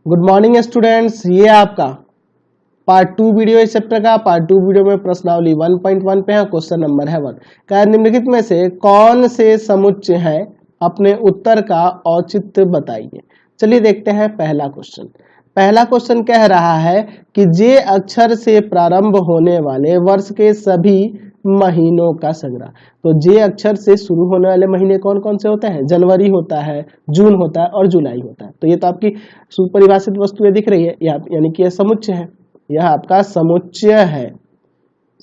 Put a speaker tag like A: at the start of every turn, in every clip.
A: Good morning students, ये आपका part 2 video इस चैप्टर का। पार्ट 2 वीडियो में प्रश्नावली 1.1 पे है, क्वेश्चन नंबर है 1 का निम्नलिखित में से कौन से समुच्चय है, अपने उत्तर का औचित्य बताइए। चलिए देखते हैं पहला क्वेश्चन। पहला क्वेश्चन कह रहा है कि जे अक्षर से प्रारंभ होने वाले वर्ष के सभी महीनों का संग्रह। तो जे अक्षर से शुरू होने वाले महीने कौन कौन से होते हैं? जनवरी होता है, जून होता है और जुलाई होता है। तो ये तो आपकी सुपरिभाषित वस्तुएं दिख रही है, यानी कि यह समुच्चय है, यह आपका समुच्चय है,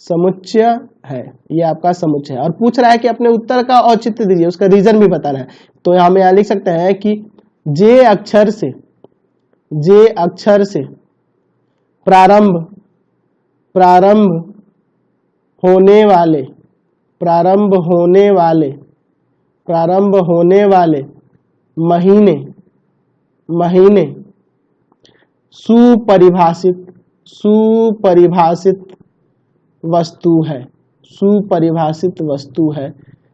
A: समुच्चय है, ये आपका समुच्चय है। और पूछ रहा है कि अपने उत्तर का औचित्य दीजिए, उसका रीजन भी बताना है। तो हम यहाँ लिख सकते हैं कि जे अक्षर से प्रारंभ होने महीने सुपरिभाषित वस्तु है,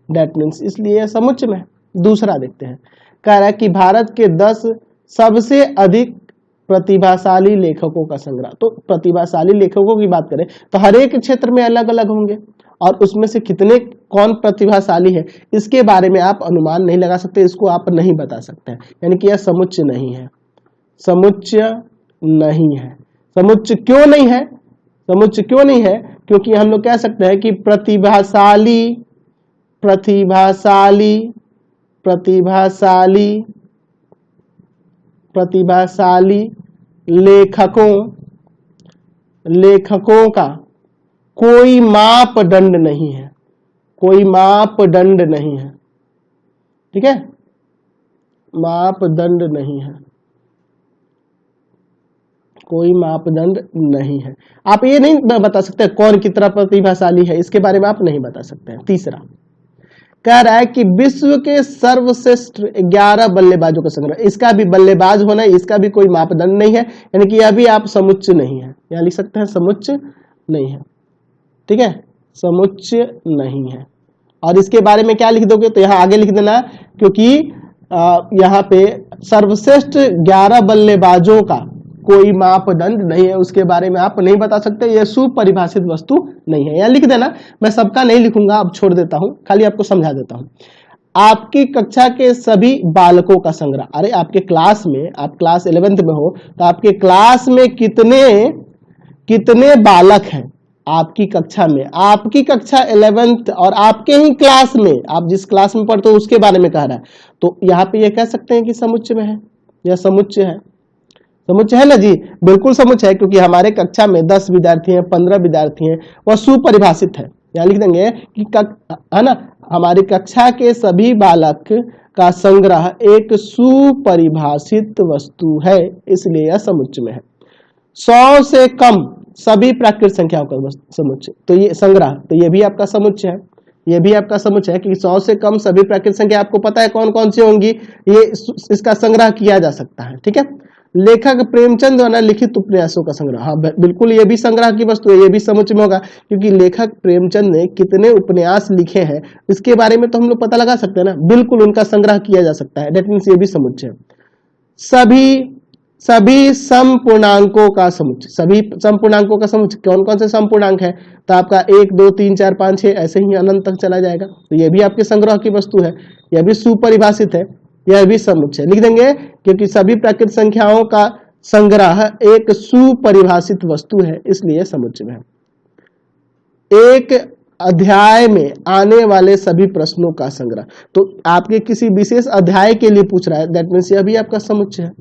A: दैट मीन्स इसलिए यह समुच्चय में है। दूसरा देखते हैं, कह रहा है कि भारत के 10 सबसे अधिक प्रतिभाशाली लेखकों का संग्रह। तो प्रतिभाशाली लेखकों की बात करें तो हर एक क्षेत्र में अलग अलग होंगे, और उसमें से कितने कौन प्रतिभाशाली है इसके बारे में आप अनुमान नहीं लगा सकते, इसको आप नहीं बता सकते हैं, यानी कि यह समुच्चय नहीं है। समुच्चय क्यों नहीं है? क्योंकि हम लोग कह सकते हैं कि प्रतिभाशाली लेखकों का कोई मापदंड नहीं है, ठीक है, कोई मापदंड नहीं है। आप ये नहीं बता सकते कौन कितना प्रतिभाशाली है, इसके बारे में आप नहीं बता सकते हैं। तीसरा कह रहा है कि विश्व के सर्वश्रेष्ठ 11 बल्लेबाजों का संग्रह। इसका भी बल्लेबाज होना है, इसका भी कोई मापदंड नहीं है, यानी कि यह भी आप समुच्चय नहीं है। यहाँ लिख सकते हैं समुच्चय नहीं है, ठीक है, समुच्चय नहीं है। और इसके बारे में क्या लिख दोगे? तो यहाँ आगे लिख देना, क्योंकि यहाँ पे सर्वश्रेष्ठ 11 बल्लेबाजों का कोई मापदंड नहीं है, उसके बारे में आप नहीं बता सकते, यह सुपरिभाषित वस्तु नहीं है। यहाँ लिख देना, मैं सबका नहीं लिखूंगा, अब छोड़ देता हूं, खाली आपको समझा देता हूं। आपकी कक्षा के सभी बालकों का संग्रह। अरे आपके क्लास में, आप क्लास 11th में हो, तो आपके क्लास में कितने बालक हैं आपकी कक्षा में? आपकी कक्षा 11th और आपके ही क्लास में, आप जिस क्लास में पढ़ते हो उसके बारे में कह रहा है। तो यहाँ पे ये कह सकते हैं कि समुच्चय में है, यह समुच्चय है। समुच्चय है ना जी, बिल्कुल समुच्चय है, क्योंकि हमारे कक्षा में 10 विद्यार्थी हैं, 15 विद्यार्थी हैं, वह सुपरिभाषित है। यहाँ लिख देंगे कि है ना, हमारी कक्षा के सभी बालक का संग्रह एक सुपरिभाषित वस्तु है, इसलिए यह समुच्चय में है। 100 से कम सभी प्राकृत संख्याओं का समुच्चय, तो ये संग्रह, तो ये भी आपका समुच्चय है, ये भी आपका समुच्चय है, कि 100 से कम सभी प्राकृत संख्या आपको पता है कौन कौन सी होंगी, ये इसका संग्रह किया जा सकता है, ठीक है। लेखक प्रेमचंद द्वारा लिखित उपन्यासों का संग्रह, हाँ बिल्कुल ये भी संग्रह की वस्तु है, ये भी समुच्चय में होगा, क्योंकि लेखक प्रेमचंद ने कितने उपन्यास लिखे हैं इसके बारे में तो हम लोग पता लगा सकते हैं ना, बिल्कुल उनका संग्रह किया जा सकता है, दैट मीन्स ये भी समुच्चय है। सभी समपूर्णांकों का समुच्चय, कौन कौन से समपूर्णांक है? तो आपका 1 2 3 4 5 6 ऐसे ही अनंत तक चला जाएगा, तो यह भी आपके संग्रह की वस्तु है, यह भी सुपरिभाषित है, यह भी समुच्चय लिख देंगे, क्योंकि सभी प्राकृत संख्याओं का संग्रह एक सुपरिभाषित वस्तु है, इसलिए समुच्चय है। एक अध्याय में आने वाले सभी प्रश्नों का संग्रह, तो आपके किसी विशेष अध्याय के लिए पूछ रहा है, दैट मीन्स यह भी आपका समुच्चय है।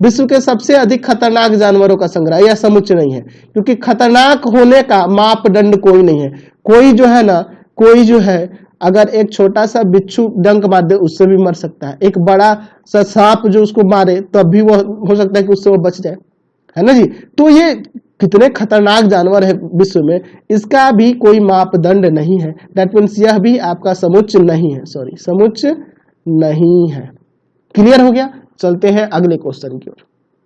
A: विश्व के सबसे अधिक खतरनाक जानवरों का संग्रह, यह समुच्चय नहीं है, क्योंकि खतरनाक होने का मापदंड कोई नहीं है। कोई जो है अगर एक छोटा सा बिच्छू डंक मार दे उससे भी मर सकता है, एक बड़ा सा सांप जो उसको मारे तब भी वो हो सकता है कि उससे वो बच जाए, है ना जी। तो ये कितने खतरनाक जानवर है विश्व में, इसका भी कोई मापदंड नहीं है, दैट मीन्स यह भी आपका समुच्चय नहीं है, समुच्चय नहीं है। क्लियर हो गया? चलते हैं अगले क्वेश्चन की ओर।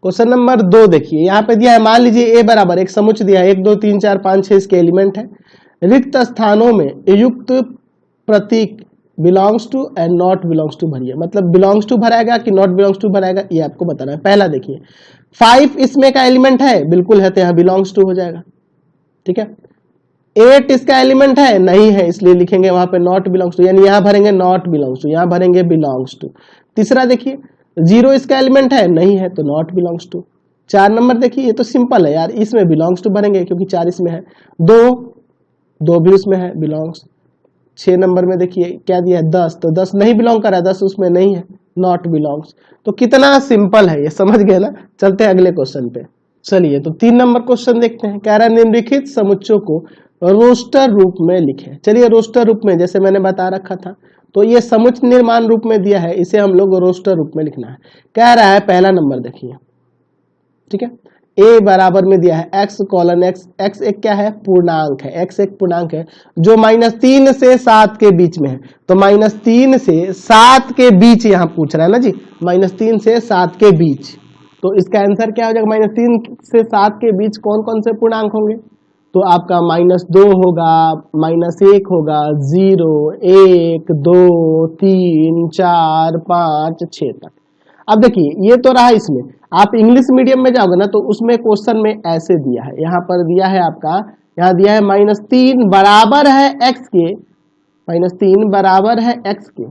A: क्वेश्चन नंबर 2 देखिए, यहाँ पे दिया है, मान लीजिए A बराबर एक समुच्चय दिया है, 1 2 3 4 5 6 इसके एलिमेंट है। रिक्त स्थानों में युक्त प्रतीक belongs to and not belongs to भरिए, मतलब बिलोंग्स टू भराएगा कि नॉट बिलोंग्स टू भराएगा, ये आपको बताना है। पहला देखिए, 5 इसमें का एलिमेंट है, बिल्कुल है, तो यहाँ बिलोंग्स टू हो जाएगा। ठीक है, 8 इसका एलिमेंट है, नहीं है, इसलिए लिखेंगे वहां पे नॉट बिलोंग्स टू, यानी यहां भरेंगे नॉट बिलोंग्स टू, यहां भरेंगे बिलोंग्स टू। तीसरा देखिए 0 इसका एलिमेंट है, नहीं है, तो नॉट बिलोंग्स टू। 4 नंबर देखिए, ये तो सिंपल है यार, इसमें बिलोंग्स टू भरेंगे क्योंकि 4 इसमें है। 2 भी उसमें है, बिलोंग्स। 6 नंबर में देखिए क्या दिया है 10, तो 10 नहीं बिलोंग कर रहा है, 10 उसमें नहीं है, नॉट बिलोंग्स। तो कितना सिंपल है ये, समझ गए ना। चलते हैं अगले क्वेश्चन पे। चलिए तो 3 नंबर क्वेश्चन देखते हैं। कह रहा है निम्नलिखित समुच्चयों को रोस्टर रूप में लिखें। चलिए रोस्टर रूप में, जैसे मैंने बता रखा था, तो ये समुच्चय निर्माण रूप में दिया है, इसे हम लोग रोस्टर रूप में लिखना है। कह रहा है पहला नंबर देखिए, ठीक है, ए बराबर में दिया है x कॉलन x, x एक क्या है, पूर्णांक है, x एक पूर्णांक है जो -3 से 7 के बीच में है। तो -3 से 7 के बीच यहाँ पूछ रहा है ना जी, -3 से 7 के बीच। तो इसका आंसर क्या हो जाएगा, -3 से 7 के बीच कौन कौन से पूर्णांक होंगे, तो आपका -2 होगा, -1 होगा, 0, 1, 2, 3, 4, 5, 6 तक। अब देखिए ये तो रहा इसमें, आप इंग्लिश मीडियम में जाओगे ना तो उसमें क्वेश्चन में ऐसे दिया है, यहाँ पर दिया है आपका, यहाँ दिया है -3 बराबर है x के, -3 बराबर है x के,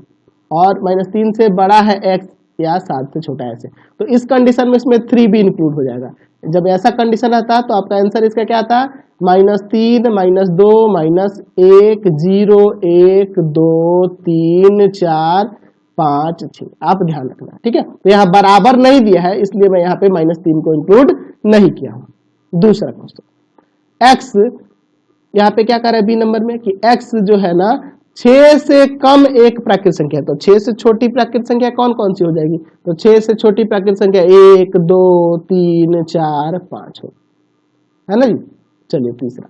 A: और -3 से बड़ा है x या 7 से छोटा है ऐसे। तो इस कंडीशन में इसमें 3 भी इंक्लूड हो जाएगा। जब ऐसा कंडीशन आता तो आपका आंसर इसका क्या आता, -3, -2, -1, 0, 1, 2, 3, 4, 5, 6। आप ध्यान रखना, ठीक है। तो यहाँ बराबर नहीं दिया है, इसलिए मैं यहाँ पे -3 को इंक्लूड नहीं किया हूं। दूसरा क्वेश्चन, x यहाँ पे क्या कर रहा है बी नंबर में कि x जो है ना 6 से कम एक प्राकृत संख्या है, तो 6 से छोटी प्राकृत संख्या कौन कौन सी हो जाएगी, तो 6 से छोटी प्राकृत संख्या 1, 2, 3, 4, 5 हो, है ना जी। चलिए तीसरा,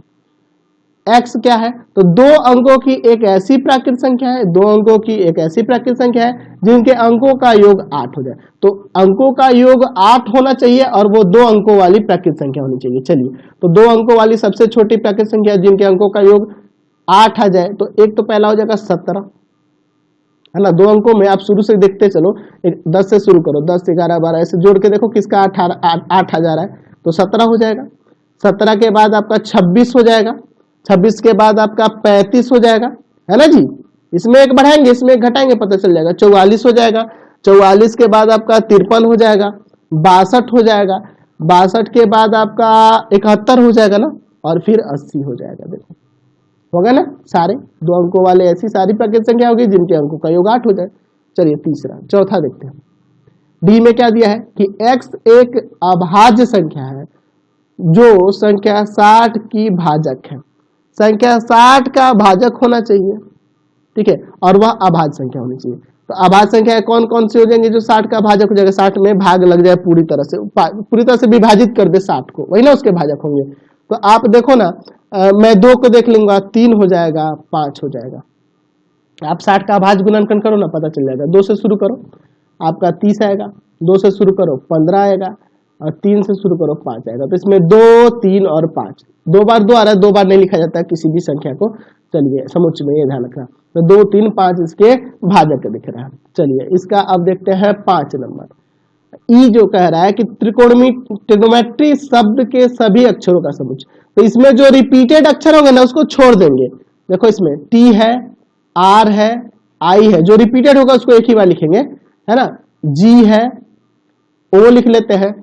A: x क्या है, तो 2 अंकों की एक ऐसी प्राकृत संख्या है, 2 अंकों की एक ऐसी प्राकृत संख्या है जिनके अंकों का योग 8 हो जाए। तो अंकों का योग 8 होना चाहिए और वो 2 अंकों वाली प्राकृत संख्या होनी चाहिए। चलिए तो 2 अंकों वाली सबसे छोटी प्राकृत संख्या जिनके अंकों का योग 8 आ जाए, तो एक तो पहला हो जाएगा 17, है ना। 2 अंकों में आप शुरू से देखते चलो, 10 से शुरू करो, 10, 11, 12 ऐसे जोड़ के देखो किसका 8 आ जा रहा है, तो 17 हो जाएगा। 17 के बाद आपका 26 हो जाएगा, 26 के बाद आपका 35 हो जाएगा, है ना जी। इसमें एक बढ़ाएंगे, इसमें एक घटाएंगे, पता चल जाएगा। 44 हो जाएगा, 44 के बाद आपका 53 हो जाएगा, 62 हो जाएगा, 62 के बाद आपका 71 हो जाएगा ना, और फिर 80 हो जाएगा। देखो होगा ना, सारे 2 अंकों वाले ऐसी सारी प्राकृत संख्या होगी जिनके अंकों का योग 8 हो जाए। चलिए तीसरा, चौथा देखते हैं। डी में क्या दिया है कि x एक अभाज्य संख्या है जो संख्या 60 की भाजक है। संख्या 60 का भाजक होना चाहिए, ठीक है, और वह अभाज्य संख्या होनी चाहिए। तो अभाज्य संख्या कौन कौन सी हो जाएंगे जो 60 का भाजक हो जाएगा, 60 में भाग लग जाए पूरी तरह से विभाजित कर दे 60 को, वही ना उसके भाजक होंगे। तो आप देखो ना, मैं 2 को देख लूंगा, 3 हो जाएगा, 5 हो जाएगा। आप 60 का अभाज्य गुणनखंड करो ना, पता चल जाएगा। 2 से शुरू करो, आपका 30 आएगा, 2 से शुरू करो 15 आएगा, और 3 से शुरू करो 5 आएगा। तो इसमें 2, 3 और 5, 2 बार 2 आ रहा है, 2 बार नहीं लिखा जाता है किसी भी संख्या को। चलिए समुच्चय में ये ध्यान रखना, तो 2, 3, 5 इसके भाजक दिख रहा है। चलिए इसका अब देखते हैं 5 नंबर। ई जो कह रहा है कि ट्रिग्नोमेट्री शब्द के सभी अक्षरों का समुच्चय, तो इसमें जो रिपीटेड अक्षर होंगे ना उसको छोड़ देंगे। देखो इसमें टी है, आर है, आई है, जो रिपीटेड होगा उसको एक ही बार लिखेंगे, है ना। जी है, ओ लिख लेते हैं,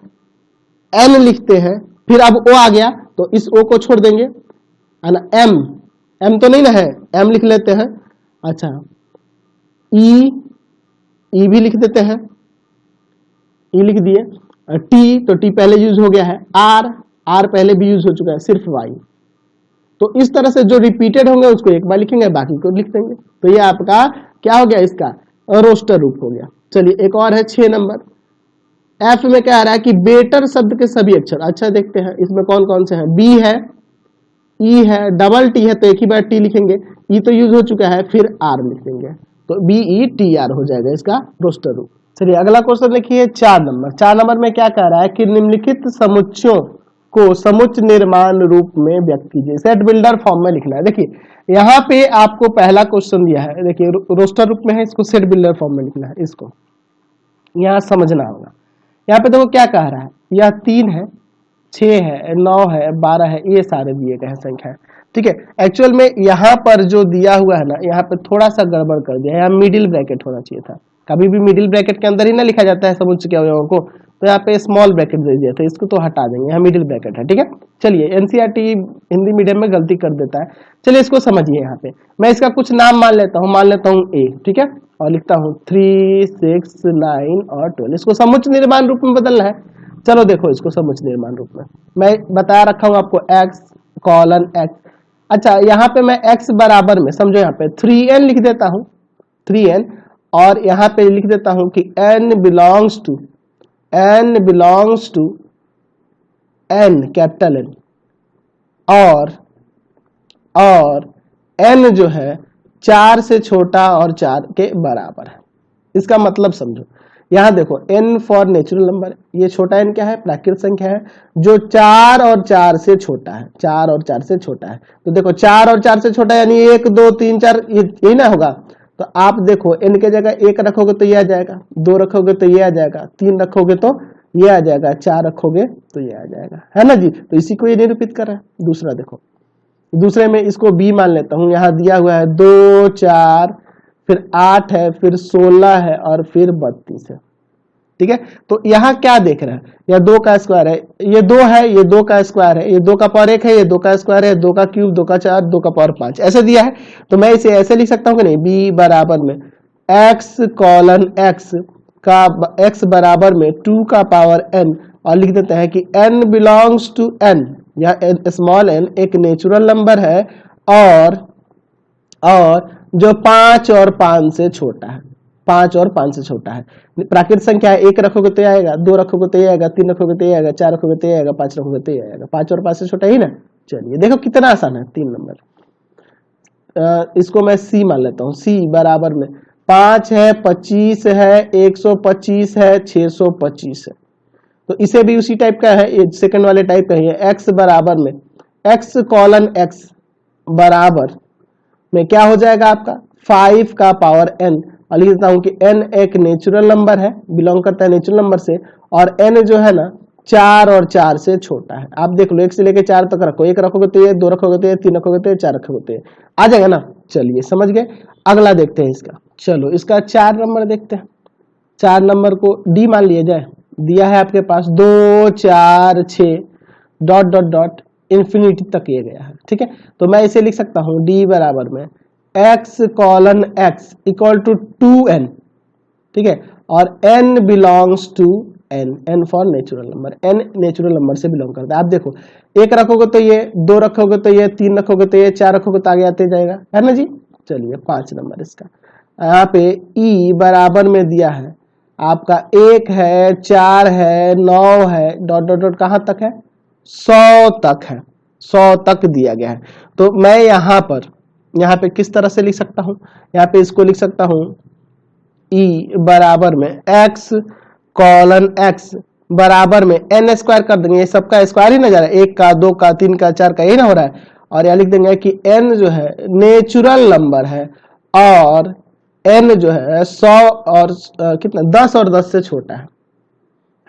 A: एन लिखते हैं, फिर अब ओ आ गया तो इस ओ को छोड़ देंगे, है ना। एम तो नहीं ना है, एम लिख लेते हैं। अच्छा, ई भी लिख देते हैं, ई लिख दिए। टी तो टी पहले यूज हो गया है, आर पहले भी यूज हो चुका है, सिर्फ वाई। तो इस तरह से जो रिपीटेड होंगे उसको एक बार लिखेंगे, बाकी को लिख देंगे। तो ये आपका क्या हो गया, इसका रोस्टर रूप हो गया। चलिए एक और है 6 नंबर। एफ में क्या आ रहा है कि बेटर शब्द के सभी अक्षर। अच्छा देखते हैं इसमें कौन कौन से हैं। बी है, ई है, डबल टी है तो एक ही बार टी लिखेंगे, ई तो यूज हो चुका है, फिर आर लिख देंगे, तो BETR हो जाएगा इसका रोस्टर रूप। चलिए अगला क्वेश्चन देखिए 4 नंबर। 4 नंबर में क्या कह रहा है कि निम्नलिखित समुच्चयों को समुच्चय निर्माण रूप में व्यक्त कीजिए। सेट बिल्डर फॉर्म में लिखना है। देखिए यहाँ पे आपको पहला क्वेश्चन दिया है, देखिए रोस्टर रूप में है, इसको सेट बिल्डर फॉर्म में लिखना है, इसको यहाँ समझना होगा। यहाँ पे देखो क्या कह रहा है, यह 3 है, 6 है, 9 है, 12 है, ये सारे दिए गए हैं संख्या, ठीक है। एक्चुअल में यहाँ पर जो दिया हुआ है ना, यहाँ पे थोड़ा सा गड़बड़ कर दिया, यहाँ मिडिल ब्रैकेट होना चाहिए था। कभी भी मिडिल ब्रैकेट के अंदर ही ना लिखा जाता है समुच्चय के अवयवों को, तो यहाँ पे स्मॉल ब्रैकेट दे दिया था, इसको तो हटा देंगे, यहाँ मिडिल ब्रैकेट है, ठीक है। चलिए एनसीईआरटी हिंदी मीडियम में गलती कर देता है, चलिए इसको समझिए। यहाँ पे मैं इसका कुछ नाम मान लेता हूँ, मान लेता हूँ ए, ठीक है, और लिखता हूँ 3, 6, 9 और 12। इसको समुच्चय निर्माण रूप में बदलना है। चलो देखो इसको समुच्चय निर्माण रूप में मैं बता रखा हूँ आपको, x कॉलन x। अच्छा यहाँ पे मैं x बराबर में, समझो यहाँ पे 3n लिख देता हूँ, 3n, और यहाँ पे लिख देता हूँ कि n belongs to n, capital N, और n जो है 4 से छोटा और 4 के बराबर है। इसका मतलब समझो, यहाँ देखो n फॉर नेचुरल नंबर, ये छोटा n क्या है, प्राकृत संख्या है, जो 4 और 4 से छोटा है, 4 और 4 से छोटा है। तो देखो 4 और 4 से छोटा यानी 1, 2, 3, 4, यही ना होगा। तो आप देखो n के जगह 1 रखोगे तो ये आ जाएगा, 2 रखोगे तो ये आ जाएगा, 3 रखोगे तो ये आ जाएगा, 4 रखोगे तो ये आ जाएगा, है ना जी। तो इसी को ये निरूपित कर रहा है। दूसरा देखो, दूसरे में इसको b मान लेता हूं, यहाँ दिया हुआ है 2, 4, फिर 8 है, फिर 16 है और फिर 32 है, ठीक है। तो यहाँ क्या देख रहे हैं, यह 2 का स्क्वायर है, ये 2 है, ये 2 का स्क्वायर है, ये 2 का पावर 1 है, ये 2 का स्क्वायर है, 2 का क्यूब, 2 का 4, 2 का पावर 5, ऐसे दिया है। तो मैं इसे ऐसे लिख सकता हूँ कि नहीं, b बराबर में x कॉलन x का x बराबर में 2 का पावर n, और लिख देते हैं कि n बिलोंग्स टू n, या स्मॉल n एक नेचुरल नंबर है, और जो 5 और 5 से छोटा है, 5 और 5 से छोटा है। प्राकृत संख्या है, 1 रखोगे तो ये आएगा, 2 रखोगे तो ये आएगा, 3 रखोगे तो ये आएगा, 4 रखोगे तो ये आएगा, 5 रखोगे तो ये आएगा। 5 और 5 से छोटा ही ना। चलिए देखो कितना आसान है, 3 नंबर। इसको मैं सी मान लेता हूँ, सी बराबर में 5 है, 25 है, 125 है, 625 है। तो इसे भी उसी टाइप का है, ये सेकंड वाले टाइप का ही है। एक्स बराबर में एक्स कॉलन एक्स बराबर में क्या हो जाएगा आपका 5 का पावर n, और लिख देता हूं कि n एक नेचुरल नंबर है, बिलोंग करता है नेचुरल नंबर से, और n जो है ना 4 और 4 से छोटा है। आप देख लो 1 से लेकर 4 तक रखो, 1 रखोगे तो ये, 2 रखोगे तो ये, 3 रखोगे तो ये, 4 रखोगे तो ये आ जाएगा ना। चलिए समझ गए। अगला देखते हैं इसका, चलो इसका 4 नंबर देखते हैं। 4 नंबर को डी मान लिया जाए, दिया है आपके पास 2, 4, 6 डॉट डॉट डॉट इंफिनिटी तक ये गया है, ठीक है। तो मैं इसे लिख सकता हूं डी बराबर में x colon x equal to 2n, ठीक है, और n belongs to n, n for natural number, n natural number से बिलोंग करता है। आप देखो 1 रखोगे तो ये, 2 रखोगे तो ये, 3 रखोगे तो ये, 4 रखोगे तो आगे आते जाएगा, है ना जी। चलिए 5 नंबर इसका, यहाँ पे e बराबर में दिया है आपका 1 है, 4 है, 9 है, डॉट डॉट डॉट कहां तक है, 100 तक है, 100 तक दिया गया है। तो मैं यहाँ पे किस तरह से लिख सकता हूं, यहाँ पे इसको लिख सकता हूं e बराबर में x कॉलन x बराबर में n स्क्वायर कर देंगे, ये सबका स्क्वायर ही ना जा रहा है, 1 का, 2 का, 3 का, 4 का, यही ना हो रहा है। और यहाँ लिख देंगे कि n जो है नेचुरल नंबर है, और n जो है 100 और कितना 10 और 10 से छोटा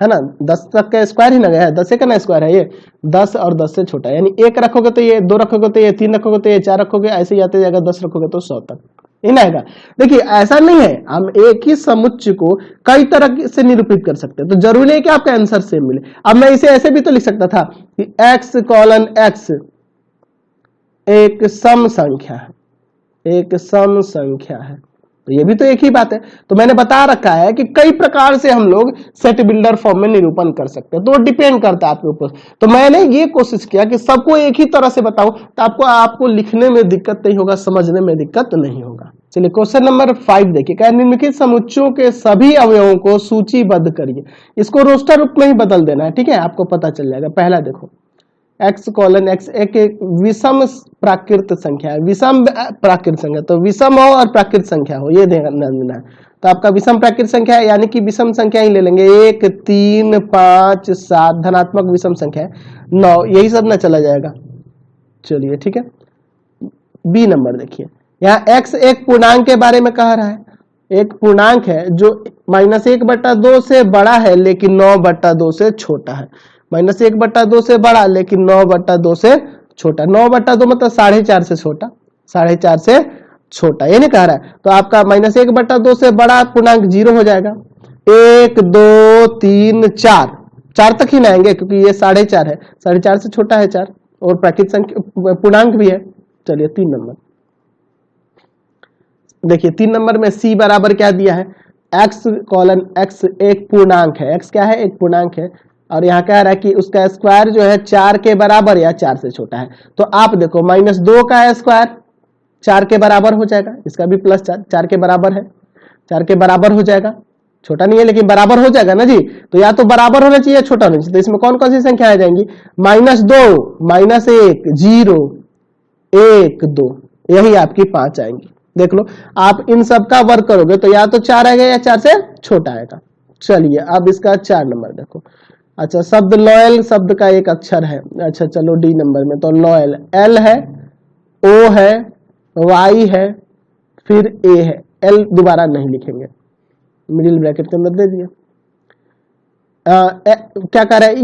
A: है ना। 10 तक का स्क्वायर ही ना गया है, 10 का ना स्क्वायर है ये, 10 और 10 से छोटा है। यानी 1 रखोगे तो ये, 2 रखोगे तो ये, 3 रखोगे तो ये, 4 रखोगे ऐसे ही आते जाएगा, 10 रखोगे तो 100 तक ही ना आएगा। देखिए ऐसा नहीं है, हम एक ही समुच्चय को कई तरह से निरूपित कर सकते हैं, तो जरूरी नहीं कि आपका आंसर सेम मिले। अब मैं इसे ऐसे भी तो लिख सकता था कि x कॉलन x एक सम संख्या है, एक सम संख्या है, तो ये भी तो एक ही बात है। तो मैंने बता रखा है कि कई प्रकार से हम लोग सेट बिल्डर फॉर्म में निरूपण कर सकते हैं, तो डिपेंड करता है आपके ऊपर। तो मैंने ये कोशिश किया कि सबको एक ही तरह से बताऊं, तो आपको लिखने में दिक्कत नहीं होगा, समझने में दिक्कत नहीं होगा। चलिए क्वेश्चन नंबर 5 देखिए, क्या निम्नलिखित समुच्चयों के सभी अवयवों को सूचीबद्ध करिए। इसको रोस्टर रूप में ही बदल देना है, ठीक है, आपको पता चल जाएगा। पहला देखो x कॉलन x एक विषम प्राकृत संख्या है, विषम प्राकृत संख्या, तो विषम हो और प्राकृत संख्या हो, ये ध्यान देना है। तो आपका विषम प्राकृत संख्या है, यानी कि विषम संख्या ही ले लेंगे, 1, 3, 5, 7 धनात्मक विषम संख्या है, 9 यही सब ना चला जाएगा। चलिए ठीक है। बी नंबर देखिए, यहाँ x एक पूर्णांक के बारे में कह रहा है, एक पूर्णांक है जो -1/2 से बड़ा है लेकिन 9/2 से छोटा है। -1/2 से बड़ा लेकिन 9/2 से छोटा। 9/2 मतलब 4.5 से छोटा, 4.5 से छोटा, ये नहीं कह रहा है। तो आपका -1/2 से बड़ा पूर्णांक 0 हो जाएगा। 1 2 3 4, 4 तक ही ना आएंगे क्योंकि ये 4.5 है, 4.5 से छोटा है 4, और प्राकृत संख्या पूर्णांक भी है। चलिए 3 नंबर देखिए, 3 नंबर में सी बराबर क्या दिया है, x:x एक पूर्णांक है। x क्या है, एक पूर्णांक है, और यहाँ कह रहा है कि उसका स्क्वायर जो है 4 के बराबर या 4 से छोटा है। तो आप देखो -2 का स्क्वायर 4 के बराबर हो जाएगा, इसका भी +4 4 के बराबर है, 4 के बराबर हो जाएगा। छोटा नहीं है लेकिन बराबर हो जाएगा ना जी। तो या तो बराबर होना चाहिए या छोटा होना चाहिए। तो इसमें कौन कौन सी संख्या आ जाएंगी, -2 -1 0 1 2, यही आपकी 5 आएंगी। देख लो, आप इन सब का वर्क करोगे तो या तो 4 आएगा या 4 से छोटा आएगा। चलिए अब इसका 4 नंबर देखो। अच्छा, शब्द लॉयल शब्द का एक अक्षर है। अच्छा चलो डी नंबर में, तो लॉयल L है, O है, Y है, फिर A है। L दोबारा नहीं लिखेंगे, मिडिल ब्रैकेट के अंदर दे दिए। क्या कह रहा है,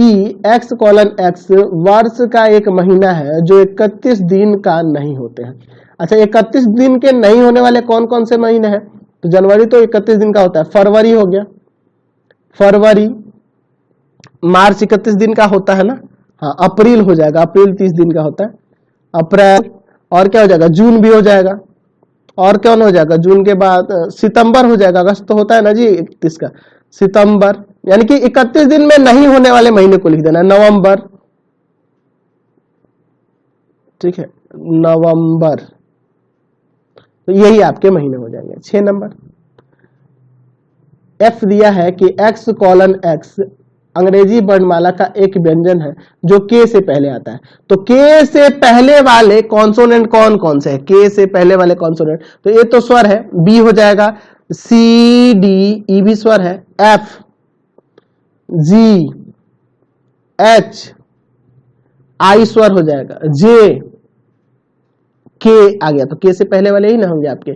A: x:x वर्ष का एक महीना है जो 31 दिन का नहीं होते हैं। अच्छा, 31 दिन के नहीं होने वाले कौन कौन से महीने हैं, तो जनवरी तो 31 दिन का होता है, फरवरी हो गया, फरवरी, मार्च 31 दिन का होता है ना, हाँ अप्रैल हो जाएगा, अप्रैल 30 दिन का होता है, अप्रैल, और क्या हो जाएगा, जून भी हो जाएगा, और कौन हो जाएगा, जून के बाद सितंबर हो जाएगा, अगस्त तो होता है ना जी 31 का, सितंबर, यानी कि 31 दिन में नहीं होने वाले महीने को लिख देना, नवंबर, ठीक है, नवंबर, तो यही आपके महीने हो जाएंगे। 6 नंबर F दिया है कि x:x अंग्रेजी वर्णमाला का एक व्यंजन है जो K से पहले आता है। तो K से पहले वाले कॉन्सोनेंट कौन कौन से है, K से पहले वाले कॉन्सोनेंट, तो ये तो स्वर है, B हो जाएगा, C D E भी स्वर है, F G H I स्वर हो जाएगा, J K आ गया, तो K से पहले वाले ही ना होंगे आपके,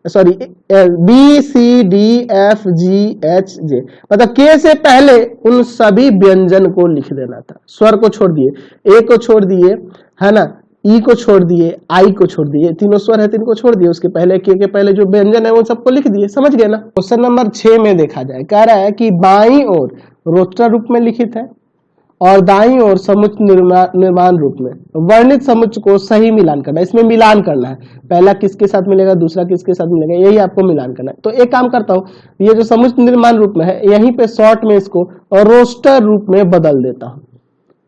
A: B C D F G H J, मतलब K से पहले उन सभी व्यंजन को लिख देना था। स्वर को छोड़ दिए, A को छोड़ दिए, है ना, E को छोड़ दिए, I को छोड़ दिए, तीनों स्वर है, तीन को छोड़ दिए, उसके पहले K के पहले जो व्यंजन है वो सबको लिख दिए। समझ गए ना। क्वेश्चन नंबर 6 में देखा जाए, कह रहा है कि बाईं ओर रोस्टर रूप में लिखित है और दाईं ओर समुच्चय निर्माण रूप में वर्णित समुच्चय को सही मिलान करना है। इसमें मिलान करना है, पहला किसके साथ मिलेगा, दूसरा किसके साथ मिलेगा, यही आपको मिलान करना है। तो एक काम करता हूं, ये जो समुच्चय निर्माण रूप में है यहीं पे शॉर्ट में इसको रोस्टर रूप में बदल देता हूं।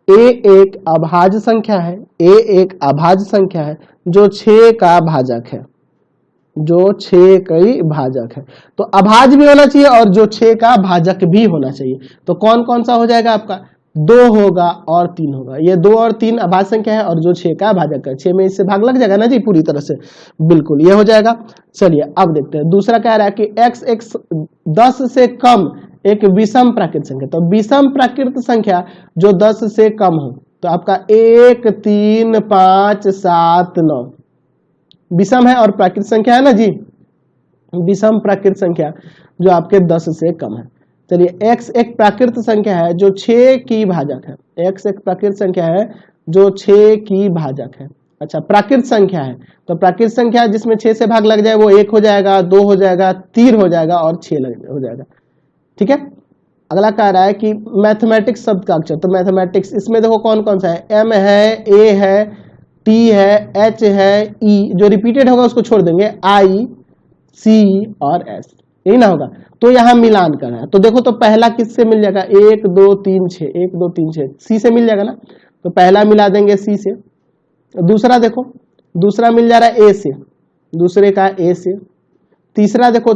A: A एक अभाज्य संख्या है, A एक अभाज्य संख्या है जो 6 का भाजक है, जो 6 कई भाजक है। तो अभाज्य भी होना चाहिए और जो 6 का भाजक भी होना चाहिए। तो कौन कौन सा हो जाएगा आपका, 2 होगा और 3 होगा। ये 2 और 3 अभाज्य संख्या है और जो 6 का भाजक है, 6 में इससे भाग लग जाएगा ना जी पूरी तरह से, बिल्कुल ये हो जाएगा। चलिए अब देखते हैं, दूसरा कह रहा है कि x 10 से कम एक विषम प्राकृत संख्या। तो विषम प्राकृत संख्या जो 10 से कम हो, तो आपका 1 3 5 7 9 विषम है और प्राकृत संख्या है ना जी, विषम प्राकृत संख्या जो आपके 10 से कम है। चलिए x एक प्राकृत संख्या है जो 6 की भाजक है, x एक प्राकृत संख्या है जो 6 की भाजक है। अच्छा, प्राकृत संख्या है तो प्राकृत संख्या जिसमें 6 से भाग लग जाए वो 1 हो जाएगा, 2 हो जाएगा, 3 हो जाएगा और 6 हो जाएगा। ठीक है, अगला कह रहा है कि मैथमेटिक्स शब्द का अक्षर। तो मैथमेटिक्स इसमें देखो कौन कौन सा है, M है, A है, T है, H है, E, जो रिपीटेड होगा उसको छोड़ देंगे, I C और S, यही ना होगा। तो यहां मिलान करना है, तो देखो तो पहला किससे मिल जाएगा, 1 2 3 6, 1 2 3 6 C से मिल जाएगा ना, तो पहला मिला देंगे C से। दूसरा देखो, दूसरा मिल जा रहा है A से, दूसरे का A से। तीसरा देखो,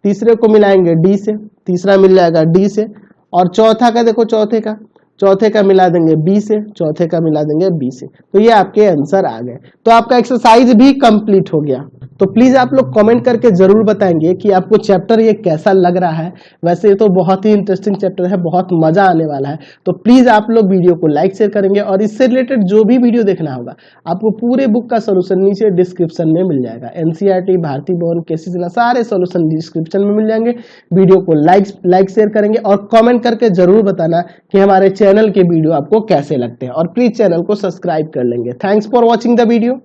A: तीसरे को मिलाएंगे D से, तीसरा मिल जाएगा D से। और चौथा का देखो, चौथे का चौथे का मिला देंगे बी से, चौथे का मिला देंगे बी से, तो ये आपके आंसर आ गए। तो आपका एक्सरसाइज भी कंप्लीट हो गया। तो प्लीज आप लोग कमेंट करके जरूर बताएंगे कि आपको चैप्टर ये कैसा लग रहा है। वैसे तो बहुत ही इंटरेस्टिंग चैप्टर है, बहुत मजा आने वाला है। तो प्लीज आप लोग वीडियो को लाइक शेयर करेंगे, और इससे रिलेटेड जो भी वीडियो देखना होगा आपको पूरे बुक का सोल्यूशन नीचे डिस्क्रिप्शन में मिल जाएगा। एनसीईआरटी, भारतीय भवन, केसी सिन्हा, सारे सोल्यूशन डिस्क्रिप्शन में मिल जाएंगे। वीडियो को लाइक शेयर करेंगे और कमेंट करके जरूर बताना कि हमारे चैनल के वीडियो आपको कैसे लगते हैं, और प्लीज चैनल को सब्सक्राइब कर लेंगे। Thanks for watching the video.